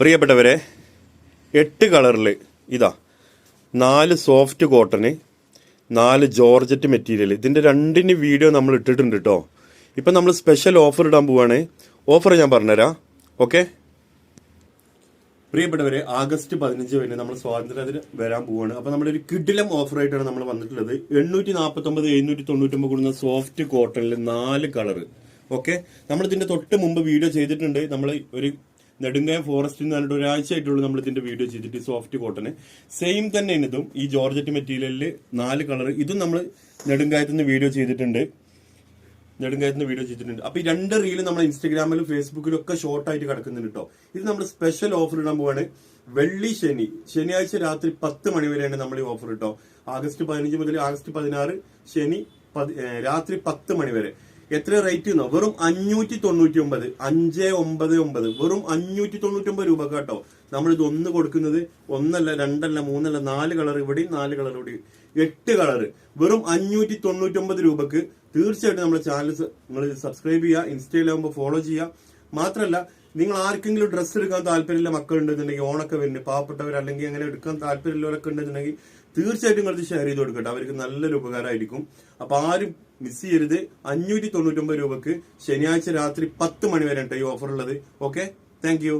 പ്രിയപ്പെട്ടവരെ, 8 കളറിൽ ഇതാ 4 സോഫ്റ്റ് കോട്ടന്, 4 ജോർജറ്റ് മെറ്റീരിയൽ. ഇതിൻ്റെ രണ്ടിന് വീഡിയോ നമ്മൾ ഇട്ടിട്ടുണ്ട് കേട്ടോ. ഇപ്പം നമ്മൾ സ്പെഷ്യൽ ഓഫർ ഇടാൻ പോവാണ്. ഓഫർ ഞാൻ പറഞ്ഞുതരാം. ഓക്കെ പ്രിയപ്പെട്ടവരെ, ആഗസ്റ്റ് 15 വരെ നമ്മൾ സ്വാതന്ത്ര്യത്തിന് വരാൻ പോവാണ്. അപ്പോൾ നമ്മളൊരു കിടിലം ഓഫറായിട്ടാണ് നമ്മൾ വന്നിട്ടുള്ളത്. 849 799 കൊടുക്കുന്ന സോഫ്റ്റ് കോട്ടണിൽ 4 കളറ്. ഓക്കെ, നമ്മളിതിന്റെ തൊട്ട് മുമ്പ് വീഡിയോ ചെയ്തിട്ടുണ്ട്. നമ്മൾ ഒരു നെടുങ്കായം ഫോറസ്റ്റ് എന്ന് പറഞ്ഞിട്ട് ഒരാഴ്ചയായിട്ടുള്ളൂ നമ്മൾ ഇതിന്റെ വീഡിയോ ചെയ്തിട്ട്. സോഫ്റ്റ് കോട്ടന് സെയിം തന്നെയാണ് ഇതും. ഈ ജോർജറ്റ് മെറ്റീരിയലിൽ 4 കളർ. ഇതും നമ്മൾ നെടുങ്കായത്തുനിന്ന് വീഡിയോ ചെയ്തിട്ടുണ്ട്. അപ്പൊ ഈ 2 റീല് നമ്മൾ ഇൻസ്റ്റാഗ്രാമിലും ഫേസ്ബുക്കിലും ഒക്കെ ഷോർട്ട് ആയിട്ട് കിടക്കുന്നുണ്ട് കേട്ടോ. ഇത് നമ്മൾ സ്പെഷ്യൽ ഓഫർ ഇടാൻ പോവാണ്. വെള്ളി ശനിയാഴ്ച രാത്രി 10 മണി വരെയാണ് നമ്മൾ ഈ ഓഫർ കേട്ടോ. ആഗസ്റ്റ് 15 മുതൽ ആഗസ്റ്റ് 16 ശനി രാത്രി 10 മണി വരെ. എത്ര റേറ്റ് എന്നോ? വെറും 599, 599, വെറും 599 രൂപ കേട്ടോ. നമ്മളിത് ഒന്ന് കൊടുക്കുന്നത്. 1 അല്ല 2 അല്ല 3 അല്ല 4 കളർ ഇവിടെ, 4 കളർ ഇവിടെ, 8 കളർ വെറും 599 രൂപക്ക്. തീർച്ചയായിട്ടും നമ്മുടെ ചാനൽ നിങ്ങൾ സബ്സ്ക്രൈബ് ചെയ്യുക, ഇൻസ്റ്റയിലാകുമ്പോൾ ഫോളോ ചെയ്യുക. മാത്രമല്ല, നിങ്ങൾ ആർക്കെങ്കിലും ഡ്രസ്സ് എടുക്കാൻ താല്പര്യമില്ല മക്കളുണ്ടെന്നുണ്ടെങ്കിൽ, ഓണൊക്കെ വരുന്നത് പാവപ്പെട്ടവർ അല്ലെങ്കിൽ അങ്ങനെ എടുക്കാൻ താല്പര്യമുള്ളവരൊക്കെ ഉണ്ടെന്നുണ്ടെങ്കിൽ തീർച്ചയായിട്ടും നിങ്ങൾ ഷെയർ ചെയ്ത് കൊടുക്കട്ടെ. അവർക്ക് നല്ലൊരു ഉപകാരമായിരിക്കും. അപ്പൊ ആരും മിസ് ചെയ്യരുത്. 599 രൂപക്ക് ശനിയാഴ്ച രാത്രി 10 മണി വരെ ഈ ഓഫർ ഉള്ളത്. Okay, thank you.